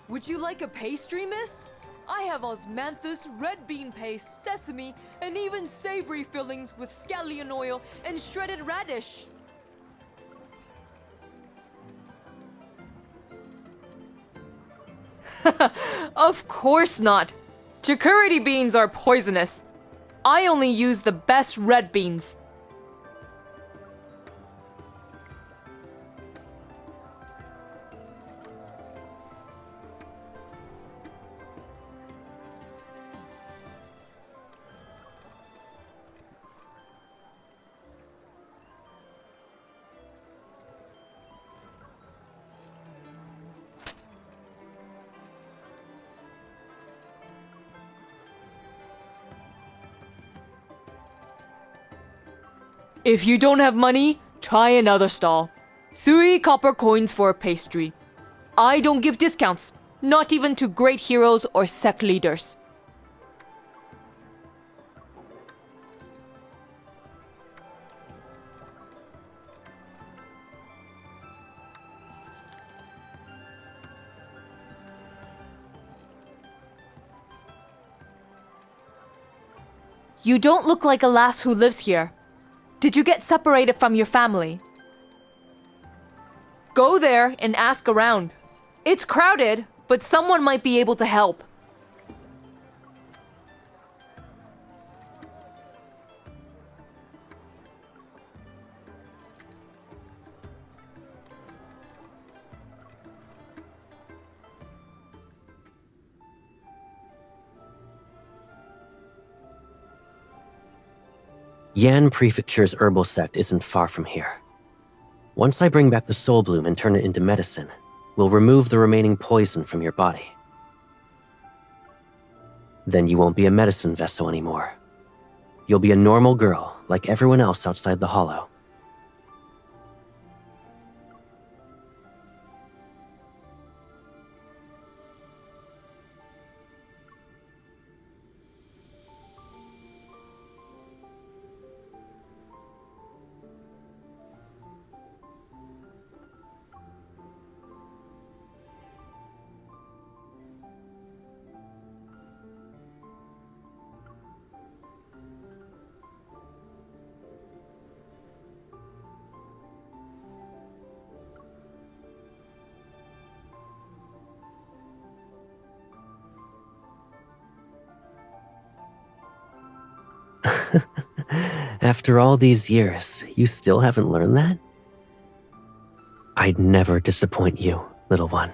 Would you like a pastry, miss? I have osmanthus, red bean paste, sesame, and even savory fillings with scallion oil and shredded radish. Of course not. Chicurity beans are poisonous. I only use the best red beans. If you don't have money, try another stall. 3 copper coins for a pastry. I don't give discounts, not even to great heroes or sect leaders. You don't look like a lass who lives here. Did you get separated from your family? Go there and ask around. It's crowded, but someone might be able to help. Yan Prefecture's herbal sect isn't far from here. Once I bring back the soul bloom and turn it into medicine, we'll remove the remaining poison from your body. Then you won't be a medicine vessel anymore. You'll be a normal girl, like everyone else outside the Hollow. After all these years, you still haven't learned that? I'd never disappoint you, little one.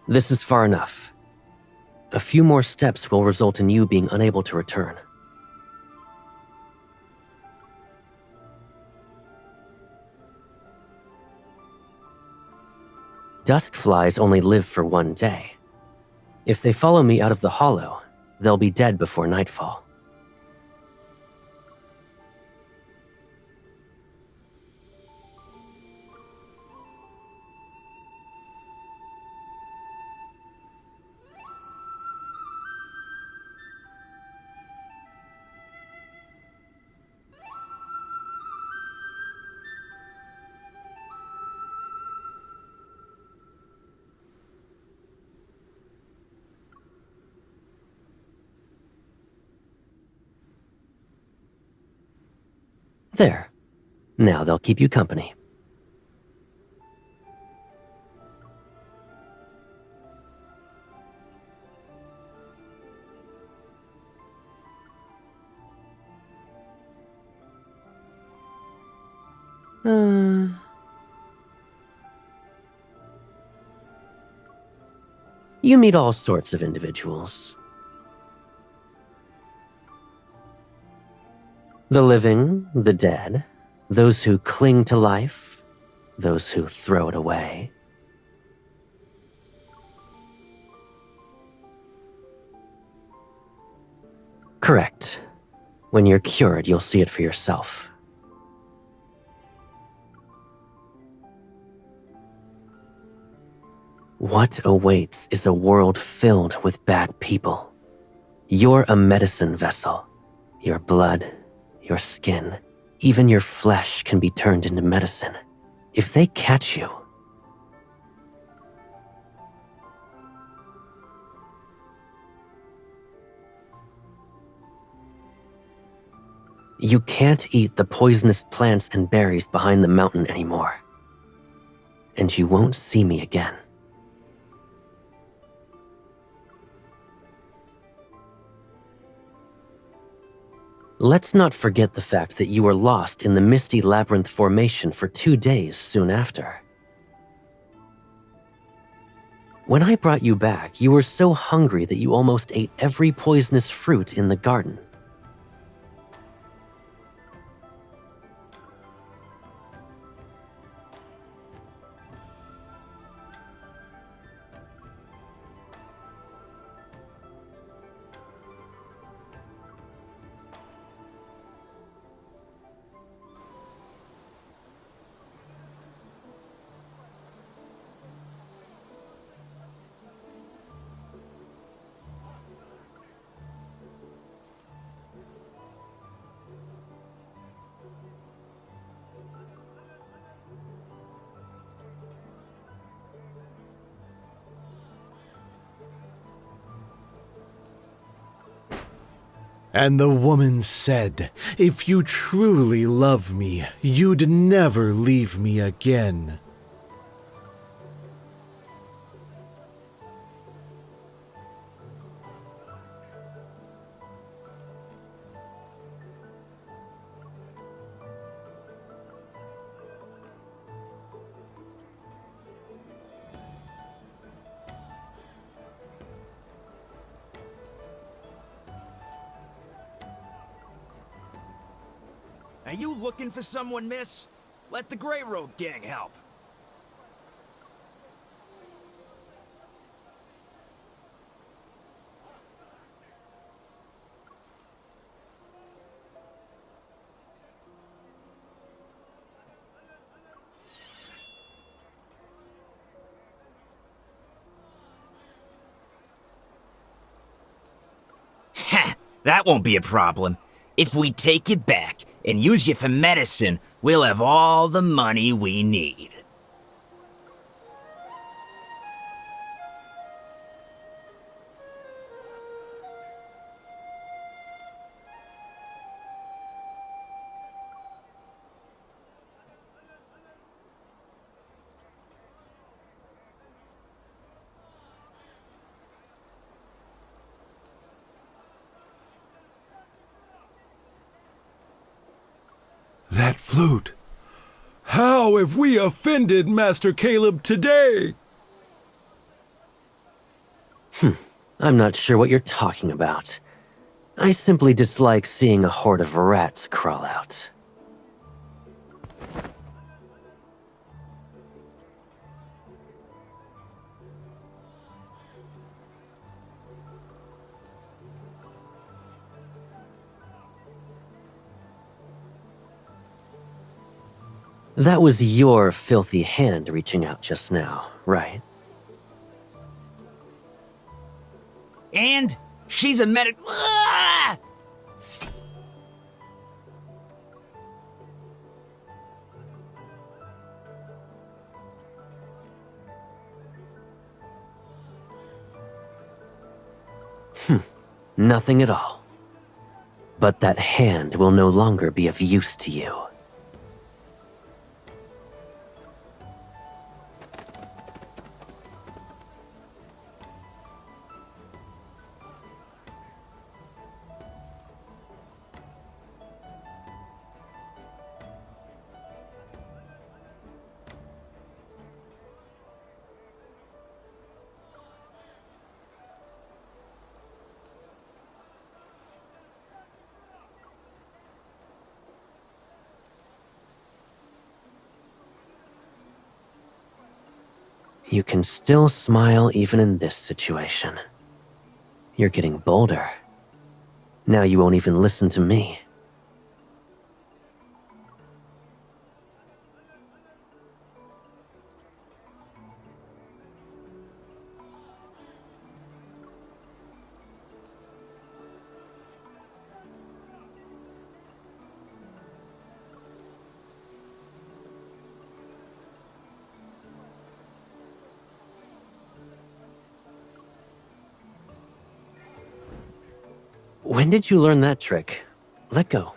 This is far enough. A few more steps will result in you being unable to return. Dusk flies only live for one day. If they follow me out of the hollow, they'll be dead before nightfall. There. Now they'll keep you company. You meet all sorts of individuals. The living, the dead, those who cling to life, those who throw it away. Correct. When you're cured, you'll see it for yourself. What awaits is a world filled with bad people. You're a medicine vessel. Your blood, your skin, even your flesh can be turned into medicine. If they catch you, you can't eat the poisonous plants and berries behind the mountain anymore. And you won't see me again. Let's not forget the fact that you were lost in the misty labyrinth formation for 2 days soon after. When I brought you back, you were so hungry that you almost ate every poisonous fruit in the garden. And the woman said, "If you truly love me, you'd never leave me again." Are you looking for someone, miss? Let the Grey Road gang help. Heh, that won't be a problem. If we take you back and use you for medicine, we'll have all the money we need. That flute. How have we offended Master Caleb today? I'm not sure what you're talking about. I simply dislike seeing a horde of rats crawl out. That was your filthy hand reaching out just now, right? And she's a medic. Ah! Nothing at all. But that hand will no longer be of use to you. You can still smile even in this situation. You're getting bolder. Now you won't even listen to me. When did you learn that trick? Let go.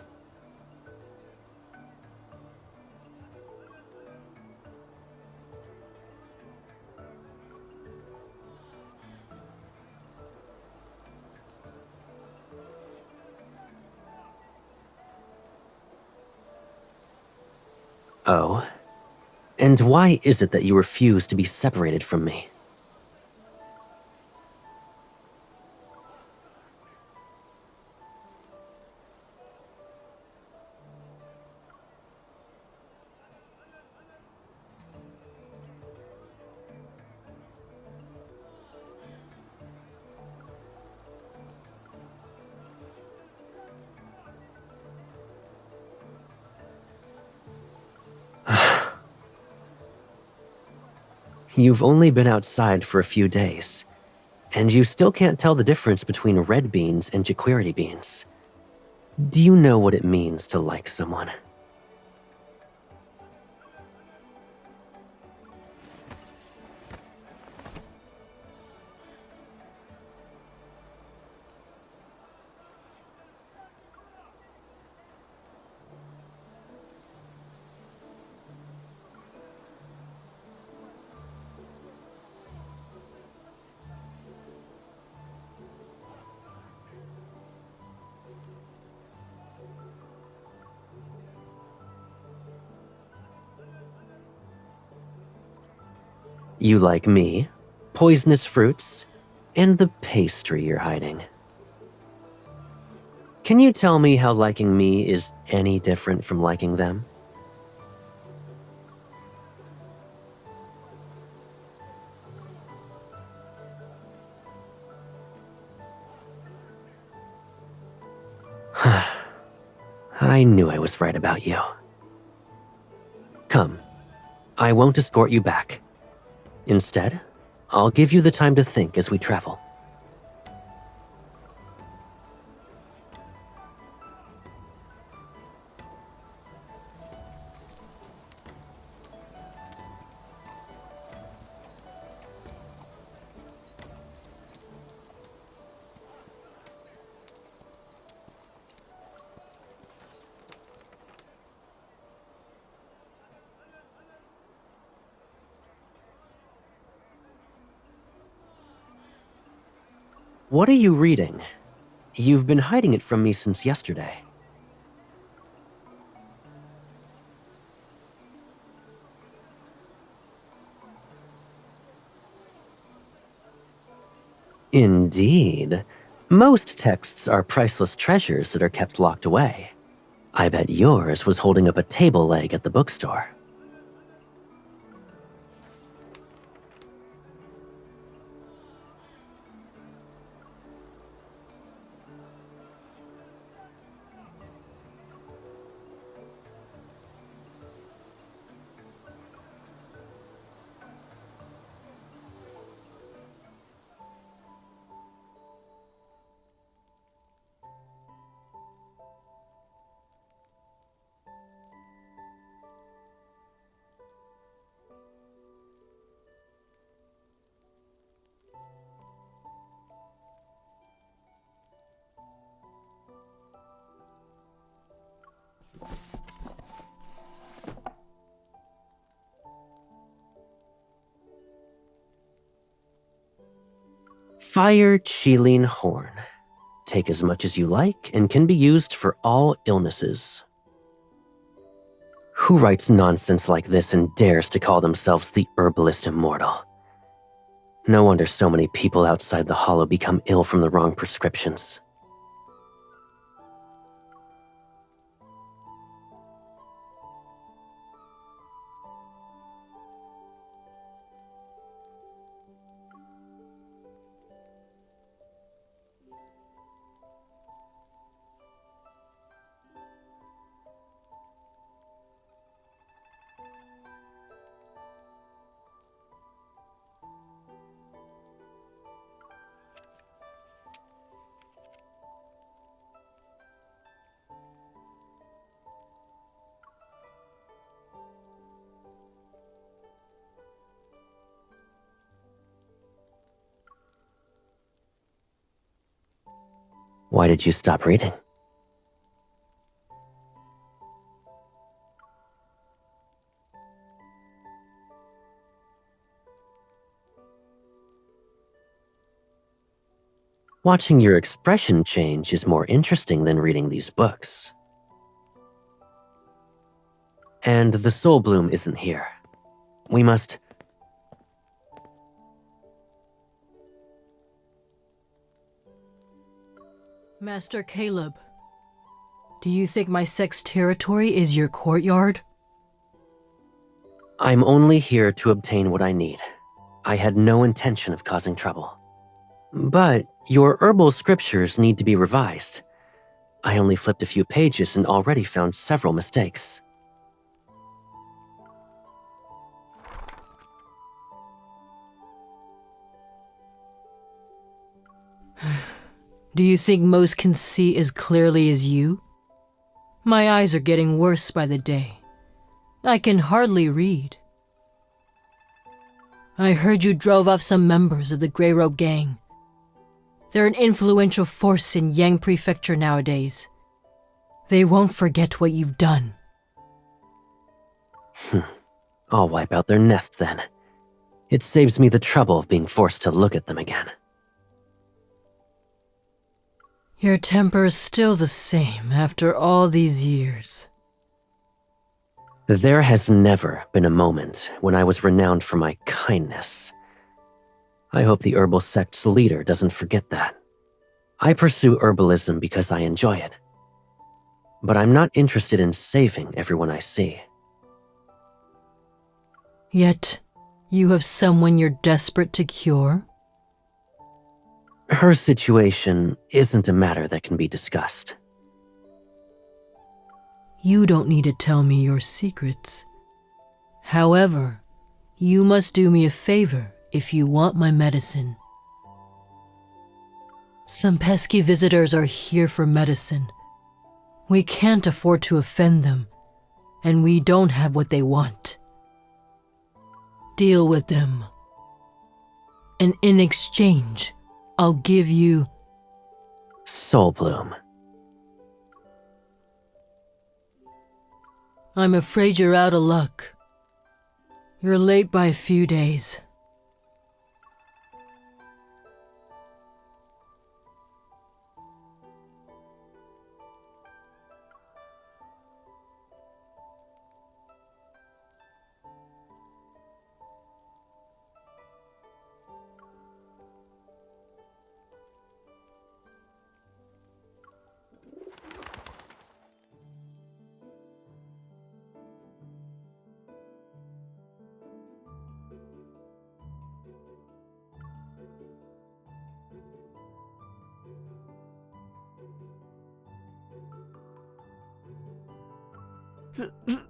Oh? And why is it that you refuse to be separated from me? You've only been outside for a few days, and you still can't tell the difference between red beans and jaquirity beans. Do you know what it means to like someone? You like me, poisonous fruits, and the pastry you're hiding. Can you tell me how liking me is any different from liking them? I knew I was right about you. Come, I won't escort you back. Instead, I'll give you the time to think as we travel. What are you reading? You've been hiding it from me since yesterday. Indeed. Most texts are priceless treasures that are kept locked away. I bet yours was holding up a table leg at the bookstore. Fire Chiline Horn. Take as much as you like and can be used for all illnesses. Who writes nonsense like this and dares to call themselves the herbalist immortal? No wonder so many people outside the Hollow become ill from the wrong prescriptions. Why did you stop reading? Watching your expression change is more interesting than reading these books. And the Soul Bloom isn't here. We must... Master Caleb, do you think my sect's territory is your courtyard? I'm only here to obtain what I need. I had no intention of causing trouble. But your herbal scriptures need to be revised. I only flipped a few pages and already found several mistakes. Do you think most can see as clearly as you? My eyes are getting worse by the day. I can hardly read. I heard you drove off some members of the Grey Robe Gang. They're an influential force in Yang Prefecture nowadays. They won't forget what you've done. I'll wipe out their nest then. It saves me the trouble of being forced to look at them again. Your temper is still the same after all these years. There has never been a moment when I was renowned for my kindness. I hope the herbal sect's leader doesn't forget that. I pursue herbalism because I enjoy it. But I'm not interested in saving everyone I see. Yet, you have someone you're desperate to cure? Her situation isn't a matter that can be discussed. You don't need to tell me your secrets. However, you must do me a favor if you want my medicine. Some pesky visitors are here for medicine. We can't afford to offend them, and we don't have what they want. Deal with them. And in exchange, I'll give you... Soul Bloom. I'm afraid you're out of luck. You're late by a few days.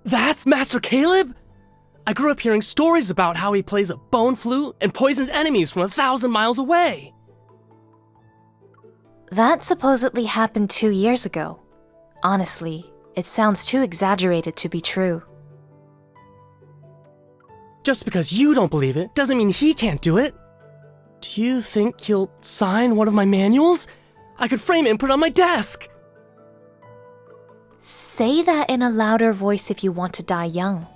That's Master Caleb? I grew up hearing stories about how he plays a bone flute and poisons enemies from 1,000 miles away. That supposedly happened 2 years ago. Honestly, it sounds too exaggerated to be true. Just because you don't believe it doesn't mean he can't do it. Do you think he'll sign one of my manuals? I could frame it and put it on my desk. Say that in a louder voice if you want to die young.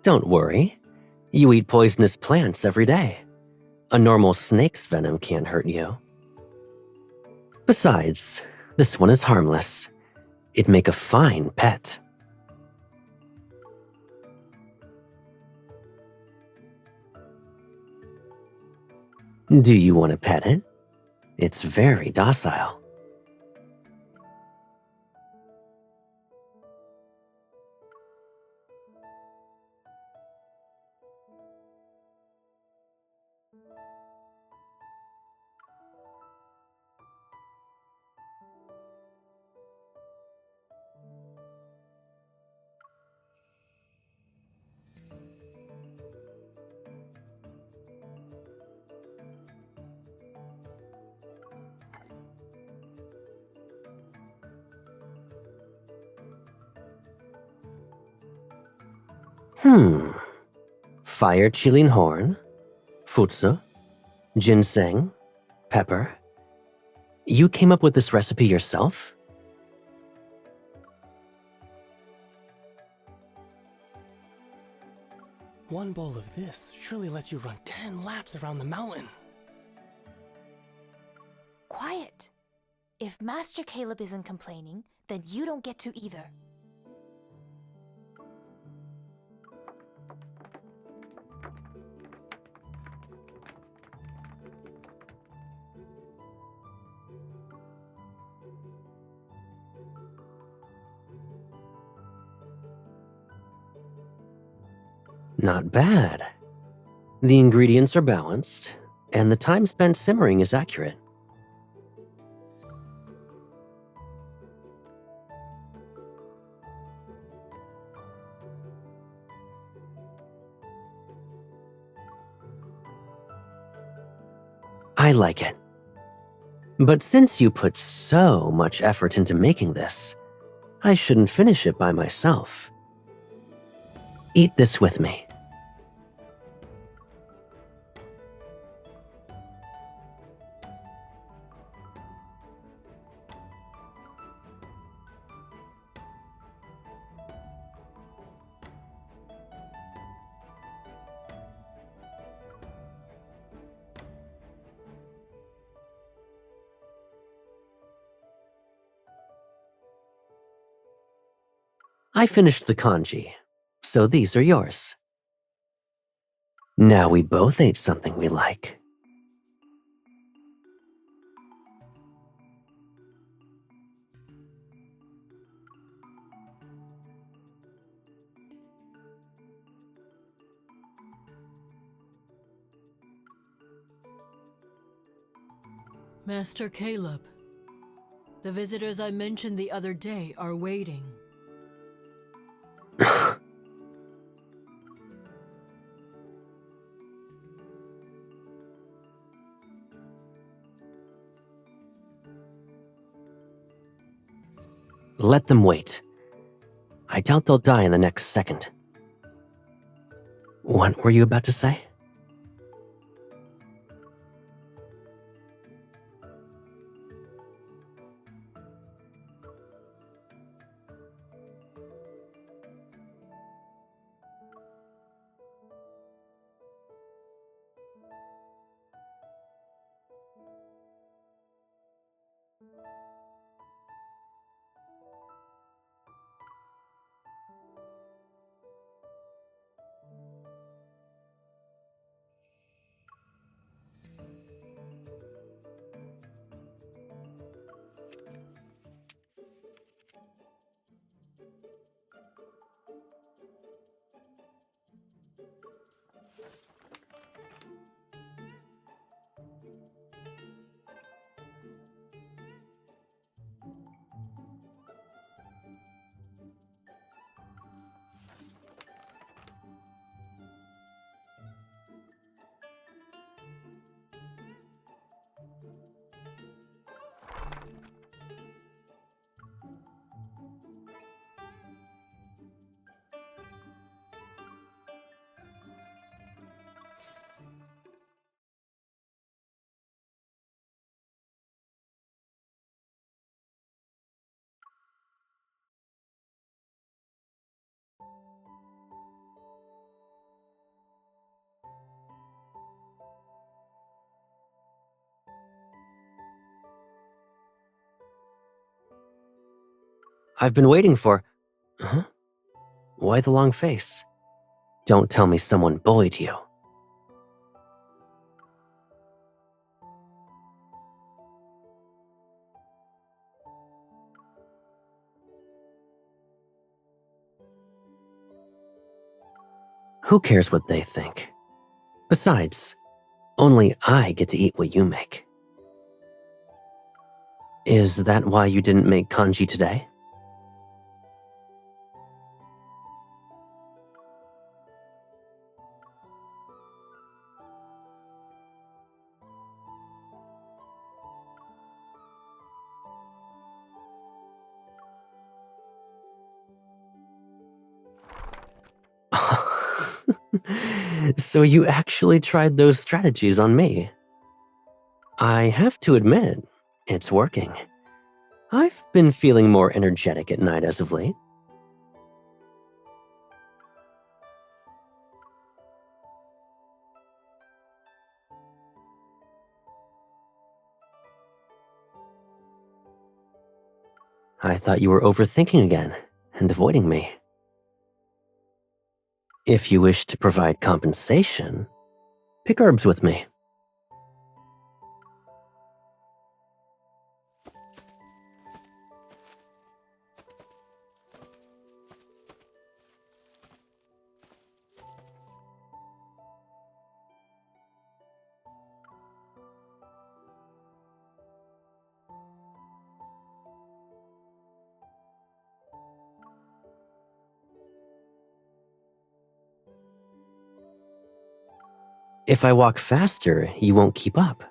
Don't worry. You eat poisonous plants every day. A normal snake's venom can't hurt you. Besides, this one is harmless. It'd make a fine pet. Do you want to pet it? It's very docile. Fire chilling horn, futsu, ginseng, pepper. You came up with this recipe yourself? One bowl of this surely lets you run 10 laps around the mountain. Quiet. If Master Caleb isn't complaining, then you don't get to either. Not bad. The ingredients are balanced, and the time spent simmering is accurate. I like it. But since you put so much effort into making this, I shouldn't finish it by myself. Eat this with me. I finished the kanji, so these are yours. Now we both ate something we like. Master Caleb, the visitors I mentioned the other day are waiting. Let them wait. I doubt they'll die in the next second. What were you about to say? I've been waiting for... Huh? Why the long face? Don't tell me someone bullied you. Who cares what they think? Besides, only I get to eat what you make. Is that why you didn't make kanji today? So you actually tried those strategies on me. I have to admit, it's working. I've been feeling more energetic at night as of late. I thought you were overthinking again and avoiding me. If you wish to provide compensation, pick herbs with me. If I walk faster, you won't keep up.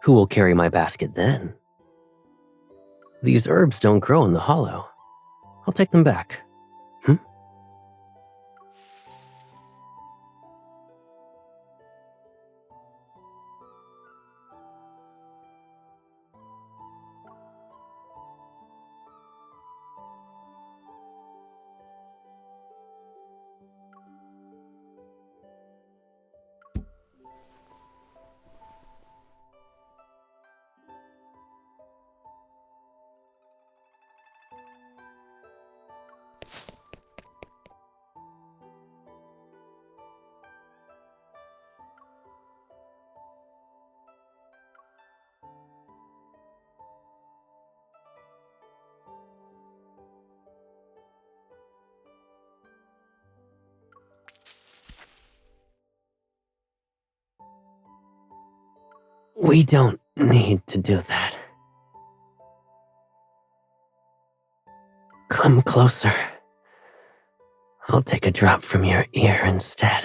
Who will carry my basket then? These herbs don't grow in the hollow. I'll take them back. We don't need to do that. Come closer. I'll take a drop from your ear instead.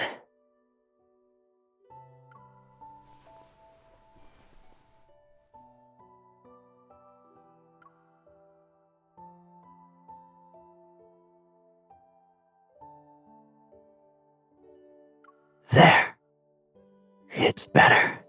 There. It's better.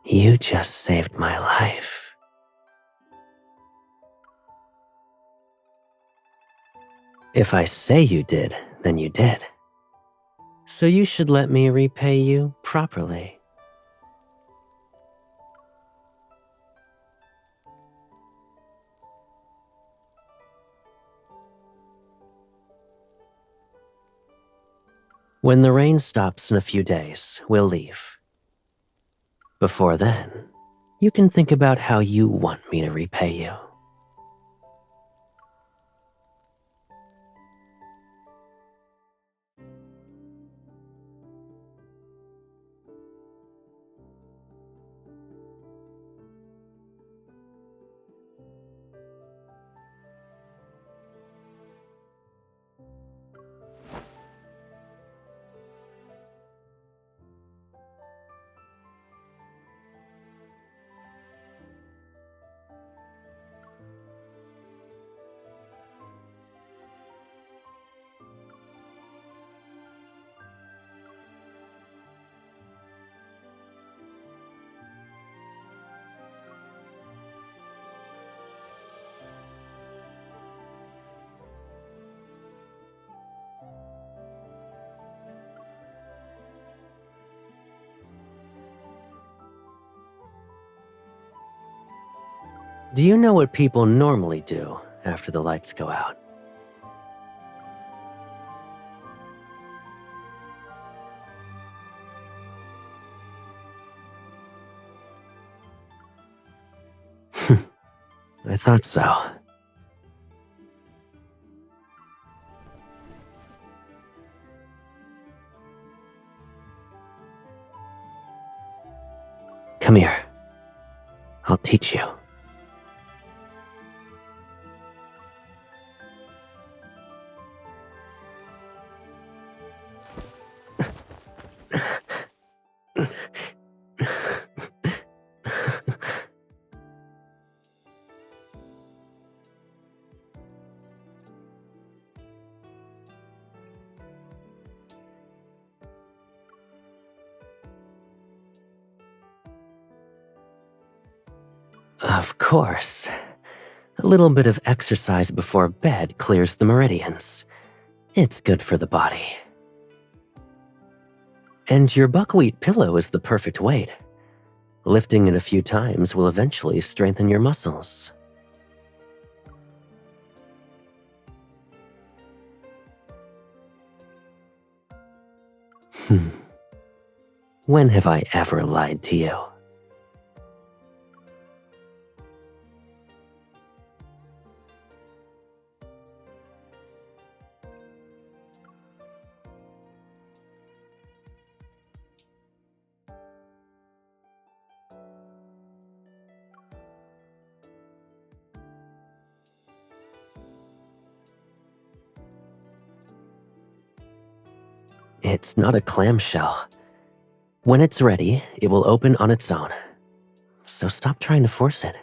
You just saved my life. If I say you did, then you did. So you should let me repay you properly. When the rain stops in a few days, we'll leave. Before then, you can think about how you want me to repay you. Do you know what people normally do after the lights go out? I thought so. Come here. I'll teach you. Of course. A little bit of exercise before bed clears the meridians. It's good for the body. And your buckwheat pillow is the perfect weight. Lifting it a few times will eventually strengthen your muscles. When have I ever lied to you? It's not a clamshell. When it's ready, it will open on its own. So stop trying to force it.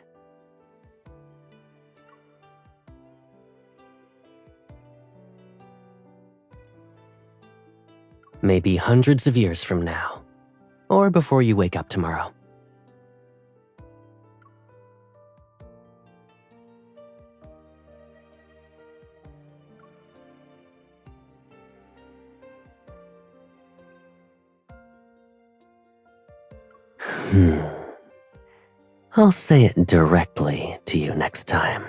Maybe hundreds of years from now, or before you wake up tomorrow. I'll say it directly to you next time.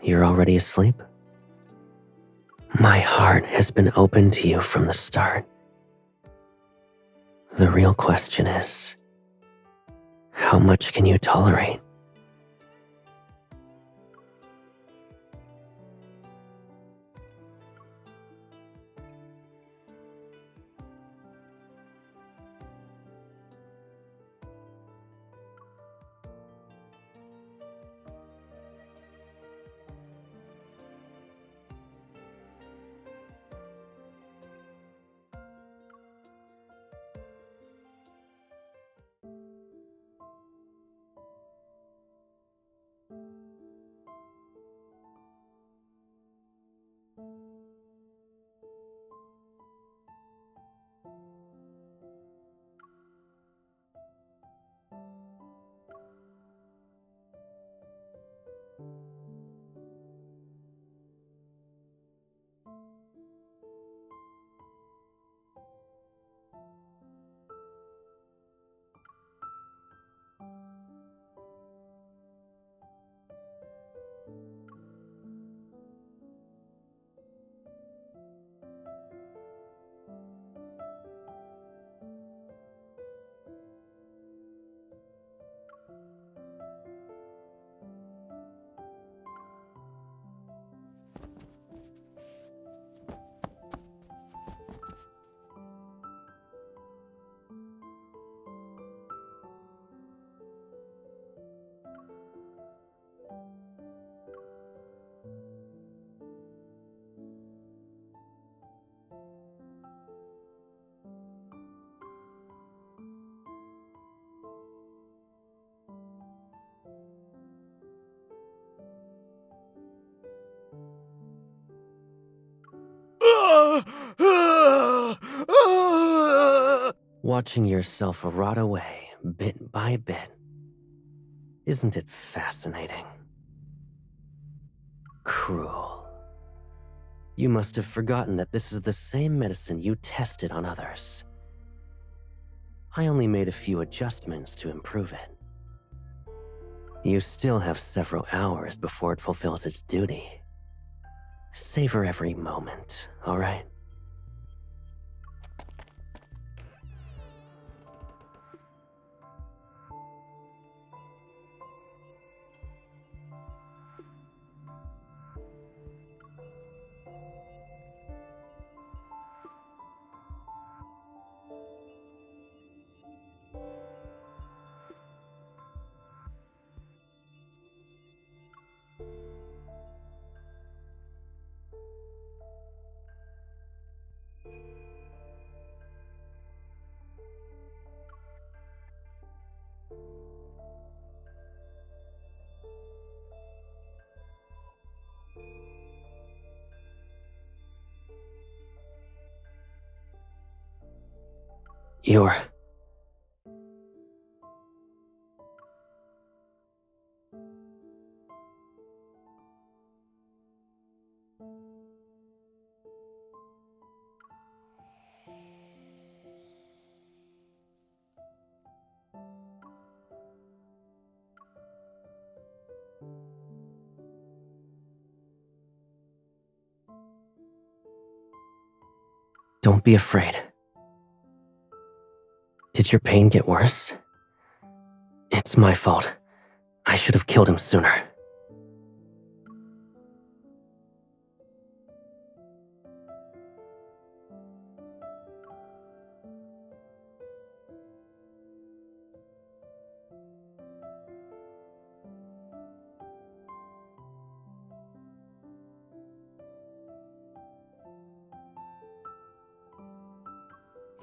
You're already asleep? My heart has been open to you from the start. The real question is, how much can you tolerate? Watching yourself rot away bit by bit. Isn't it fascinating? Cruel. You must have forgotten that this is the same medicine you tested on others. I only made a few adjustments to improve it. You still have several hours before it fulfills its duty. Savor every moment, all right? You're... Don't be afraid. Did your pain get worse? It's my fault. I should have killed him sooner.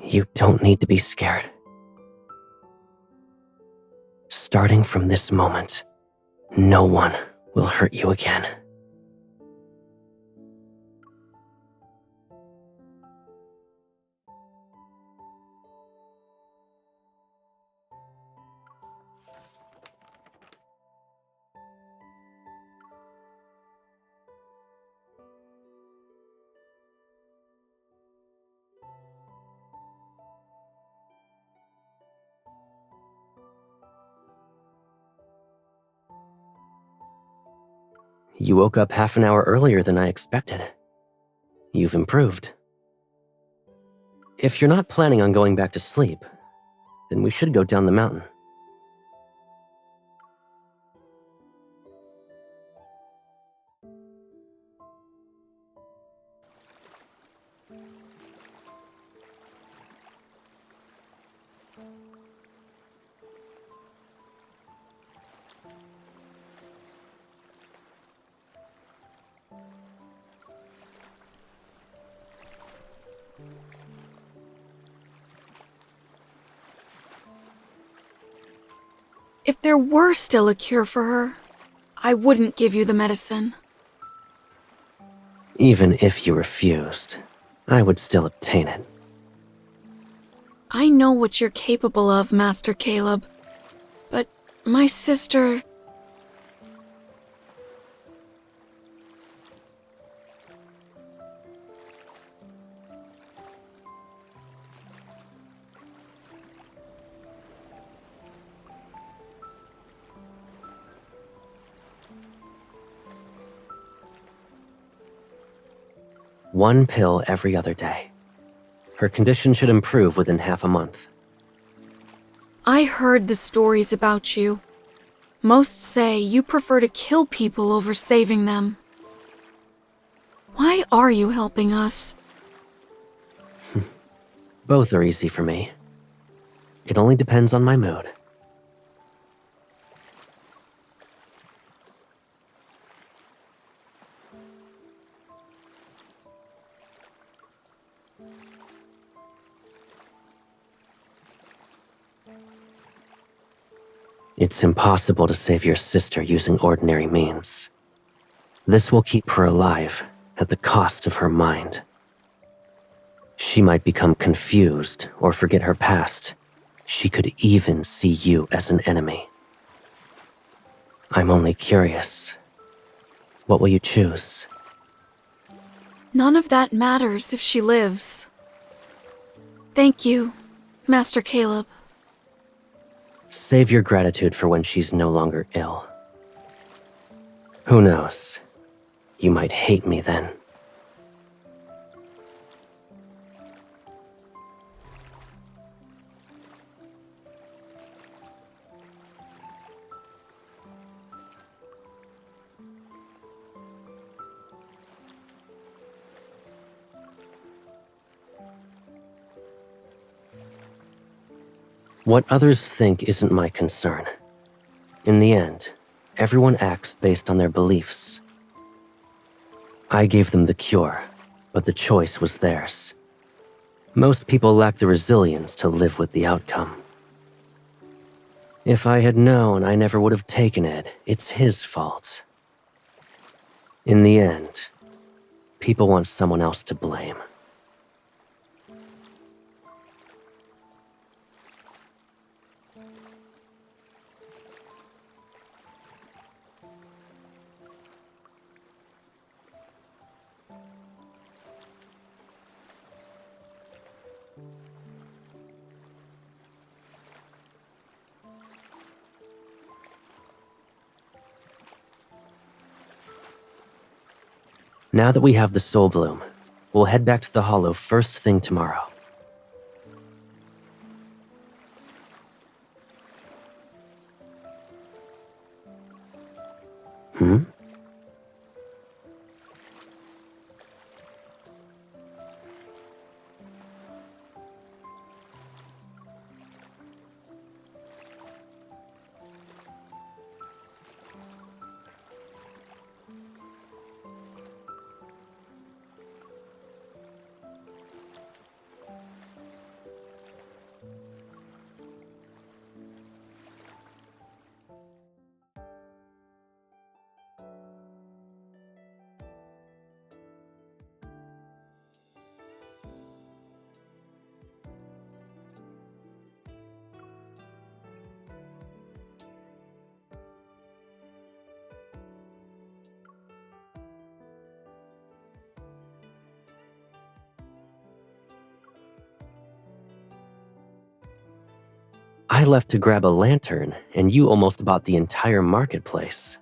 You don't need to be scared. Starting from this moment, no one will hurt you again. You woke up half an hour earlier than I expected. You've improved. If you're not planning on going back to sleep, then we should go down the mountain. If there were still a cure for her, I wouldn't give you the medicine. Even if you refused, I would still obtain it. I know what you're capable of, Master Caleb. But my sister... One pill every other day. Her condition should improve within half a month. I heard the stories about you. Most say you prefer to kill people over saving them. Why are you helping us? Both are easy for me. It only depends on my mood. It's impossible to save your sister using ordinary means. This will keep her alive at the cost of her mind. She might become confused or forget her past. she could even see you as an enemy. I'm only curious. What will you choose? None of that matters if she lives. Thank you, Master Caleb. Save your gratitude for when she's no longer ill. Who knows? You might hate me then. What others think isn't my concern. In the end, everyone acts based on their beliefs. I gave them the cure, but the choice was theirs. Most people lack the resilience to live with the outcome. If I had known I never would have taken it, it's his fault. In the end, people want someone else to blame. Now that we have the Soul Bloom, we'll head back to the Hollow first thing tomorrow. Hmm? I left to grab a lantern, and you almost bought the entire marketplace.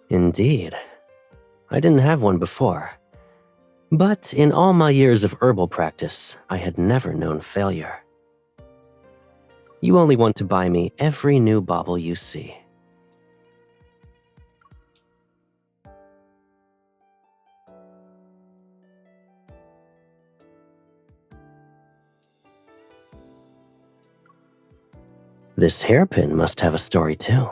Indeed. I didn't have one before. But in all my years of herbal practice, I had never known failure. You only want to buy me every new bauble you see. This hairpin must have a story too.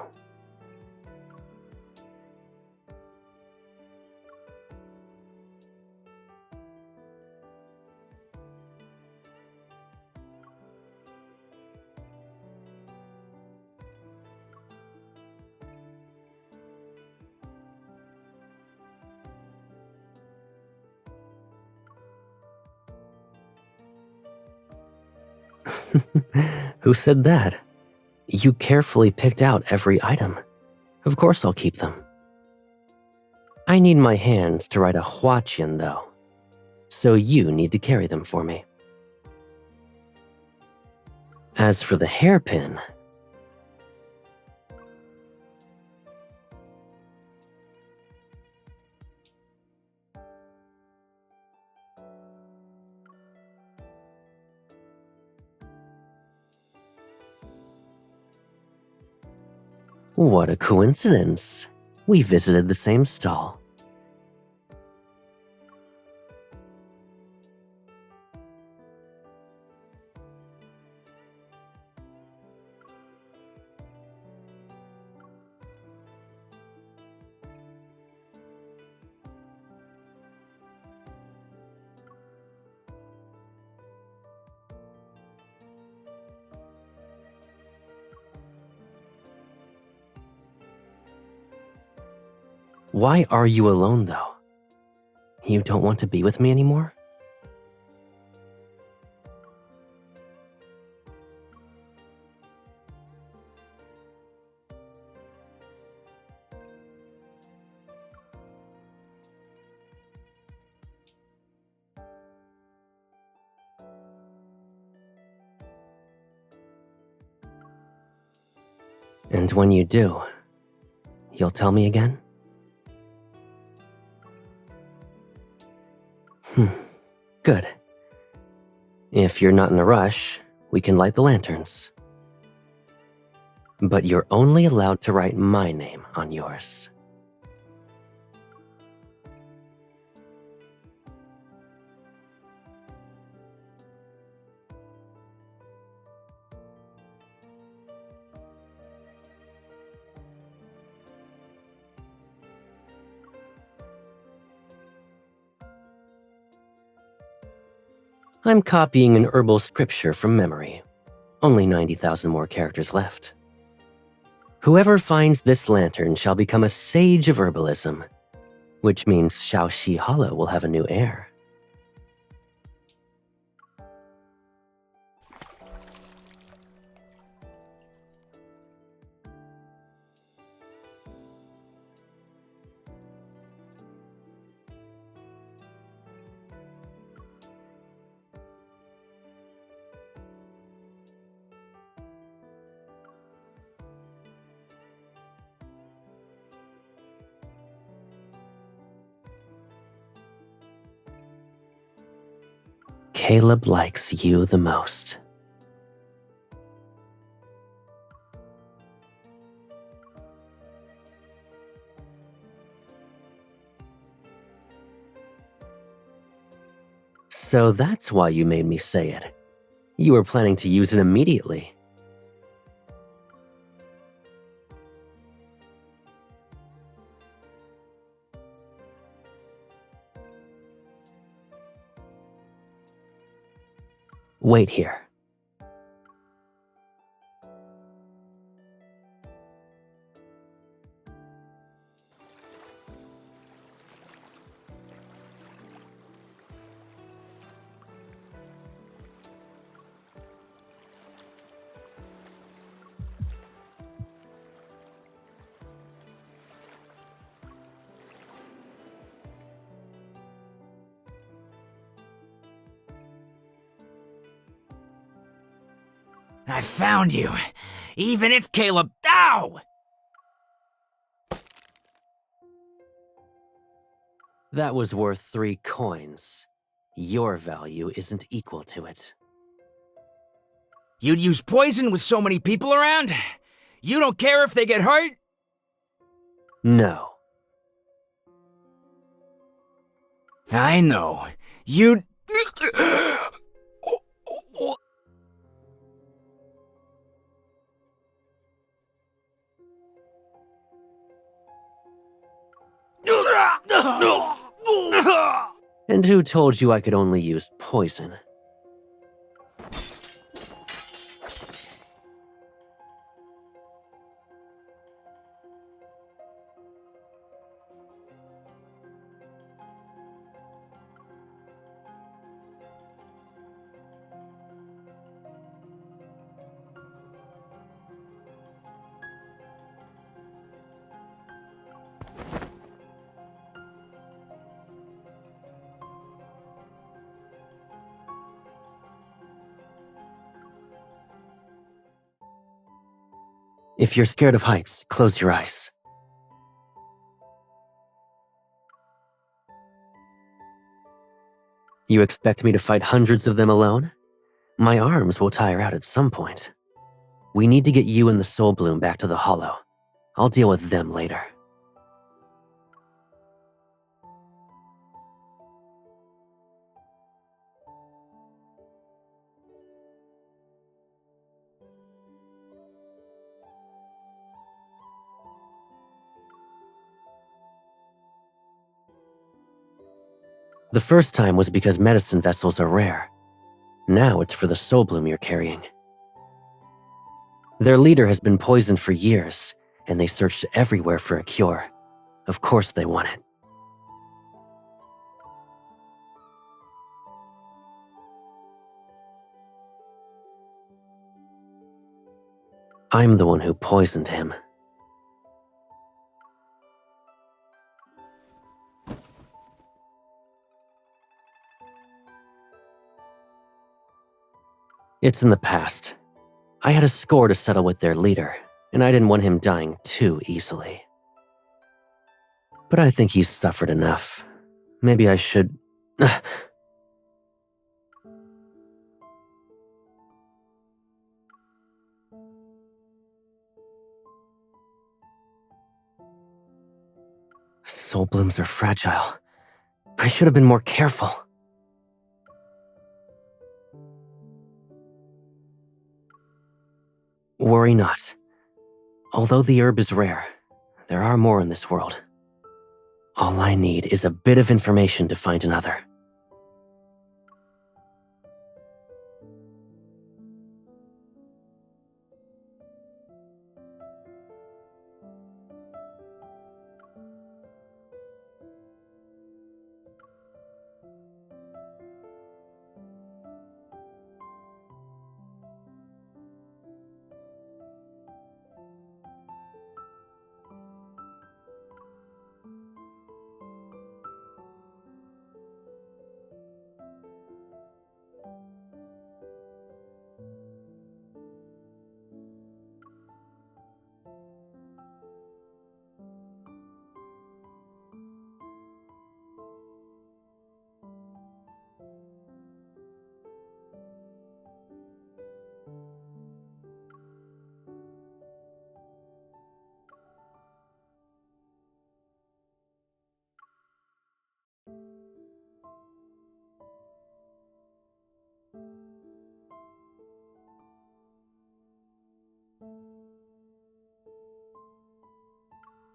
Who said that? You carefully picked out every item. Of course I'll keep them. I need my hands to write a huaqian though, so you need to carry them for me. As for the hairpin, what a coincidence. We visited the same stall. Why are you alone, though? You don't want to be with me anymore? And when you do, you'll tell me again? Good. If you're not in a rush, we can light the lanterns. But you're only allowed to write my name on yours. I'm copying an herbal scripture from memory. Only 90,000 more characters left. Whoever finds this lantern shall become a sage of herbalism, which means Shaoxi Hollow will have a new heir. Caleb likes you the most. So that's why you made me say it. You were planning to use it immediately. Wait here. I found you. Even if Caleb... Ow! That was worth 3 coins. Your value isn't equal to it. You'd use poison with so many people around? You don't care if they get hurt? No. I know. You'd... And who told you I could only use poison? If you're scared of heights, close your eyes. You expect me to fight hundreds of them alone? My arms will tire out at some point. We need to get you and the Soul Bloom back to the Hollow. I'll deal with them later. The first time was because medicine vessels are rare. Now it's for the Soul Bloom you're carrying. Their leader has been poisoned for years, and they searched everywhere for a cure. Of course they want it. I'm the one who poisoned him. It's in the past. I had a score to settle with their leader, and I didn't want him dying too easily. But I think he's suffered enough. Maybe I should... Soul blooms are fragile. I should have been more careful. Worry not. Although the herb is rare, there are more in this world. All I need is a bit of information to find another.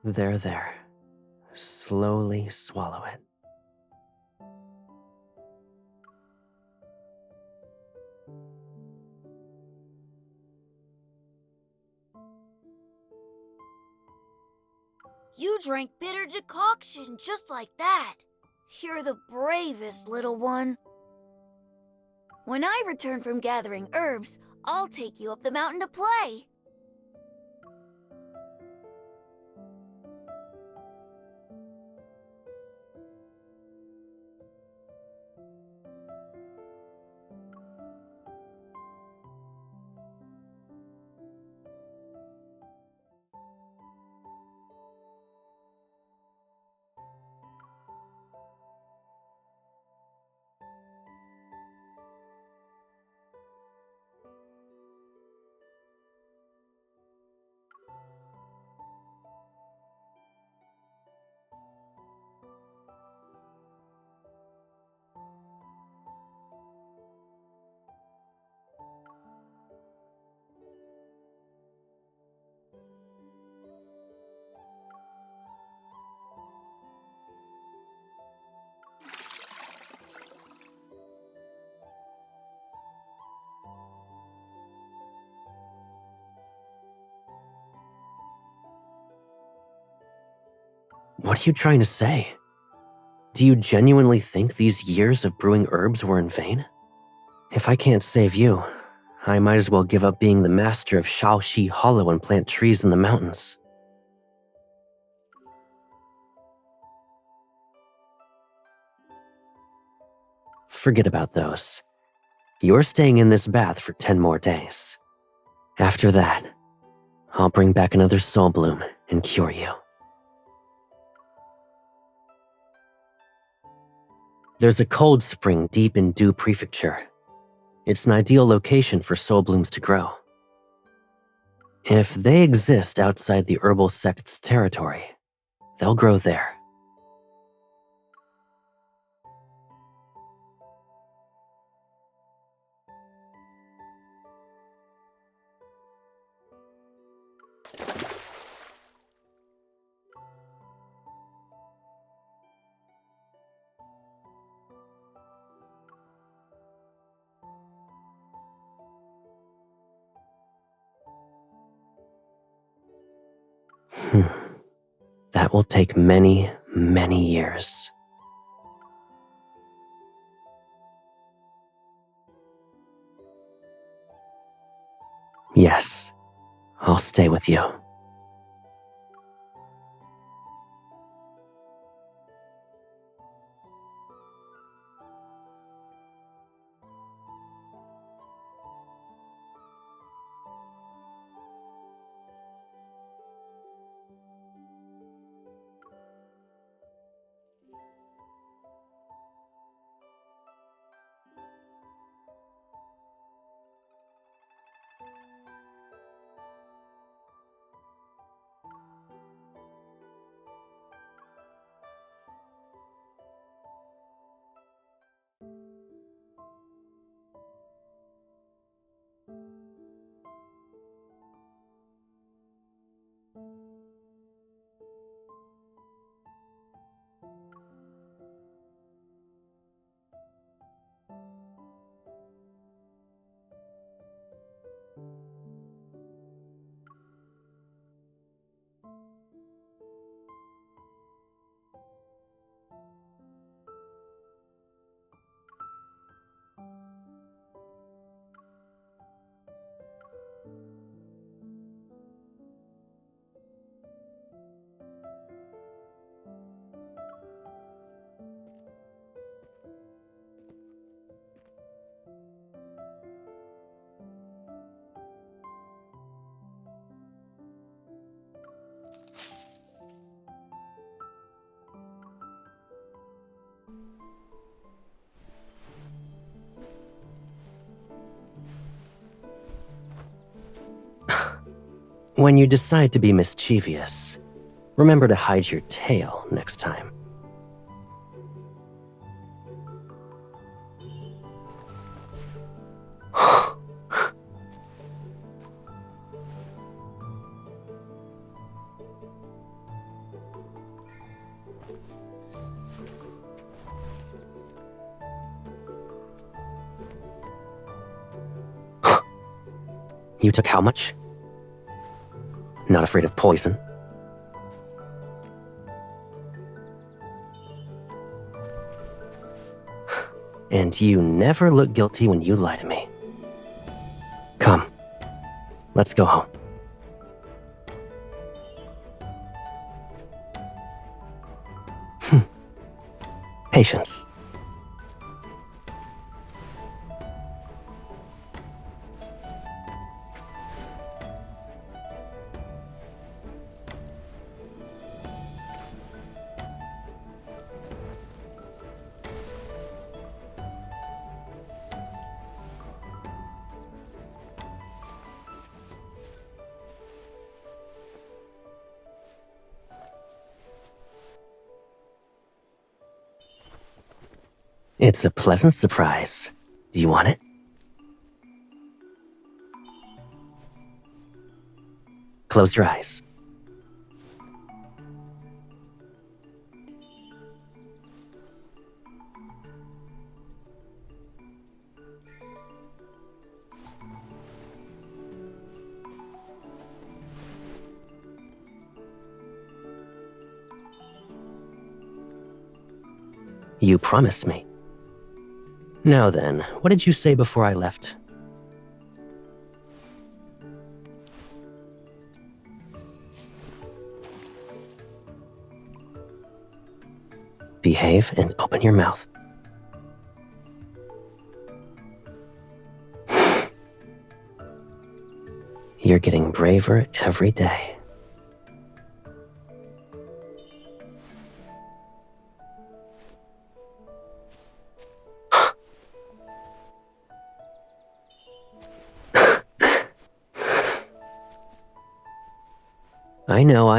There. Slowly swallow it. You drank bitter decoction just like that. You're the bravest, little one. When I return from gathering herbs, I'll take you up the mountain to play. What are you trying to say? Do you genuinely think these years of brewing herbs were in vain? If I can't save you, I might as well give up being the master of Shaoxi Hollow and plant trees in the mountains. Forget about those. You're staying in this bath for 10 more days. After that, I'll bring back another soul bloom and cure you. There's a cold spring deep in Du Prefecture. It's an ideal location for soul blooms to grow. If they exist outside the herbal sect's territory, they'll grow there. that will take many, many years. Yes, I'll stay with you. When you decide to be mischievous, remember to hide your tail next time. You took how much? Not afraid of poison? And you never look guilty when you lie to me. Come, let's go home. Patience. It's a pleasant surprise. Do you want it? Close your eyes. You promised me. Now then, what did you say before I left? Behave and open your mouth. You're getting braver every day.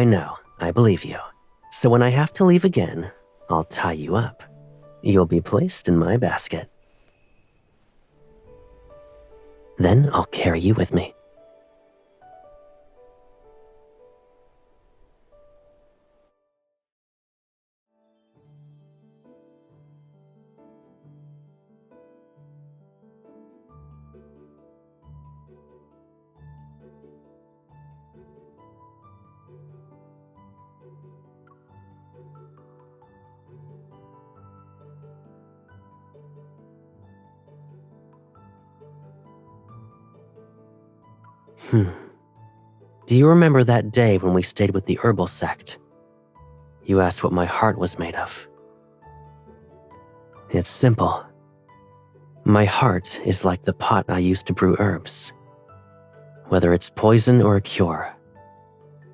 I know. I believe you. So when I have to leave again, I'll tie you up. You'll be placed in my basket. Then I'll carry you with me. Do you remember that day when we stayed with the herbal sect? You asked what my heart was made of. It's simple. My heart is like the pot I used to brew herbs. Whether it's poison or a cure,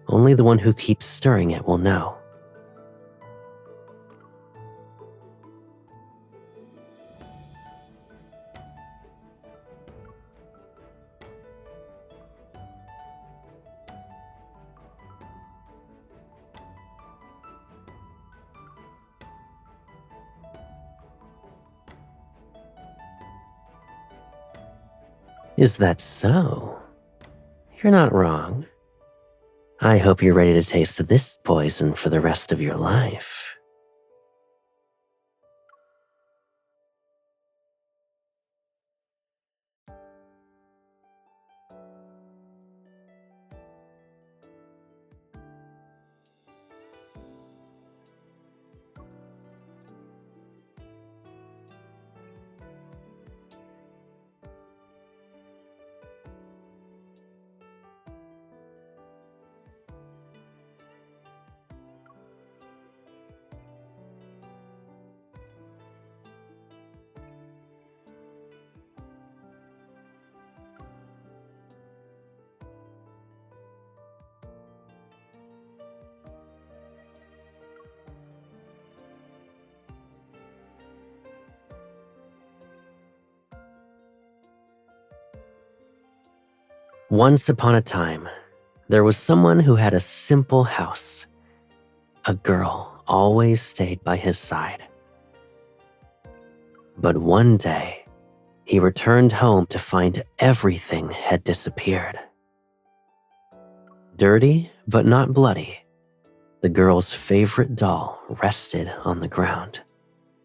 only the one who keeps stirring it will know. Is that so? You're not wrong. I hope you're ready to taste this poison for the rest of your life. Once upon a time, there was someone who had a simple house. A girl always stayed by his side. But one day, he returned home to find everything had disappeared. Dirty, but not bloody, the girl's favorite doll rested on the ground.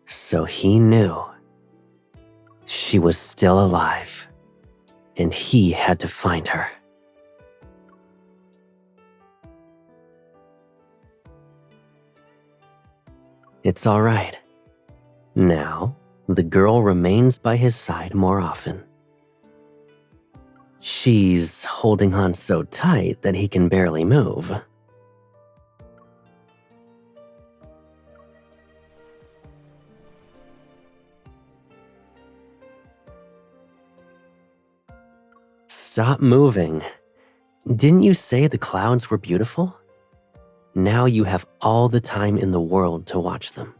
So he knew she was still alive, and he had to find her. It's all right. Now, the girl remains by his side more often. She's holding on so tight that he can barely move. Stop moving. Didn't you say the clouds were beautiful? Now you have all the time in the world to watch them.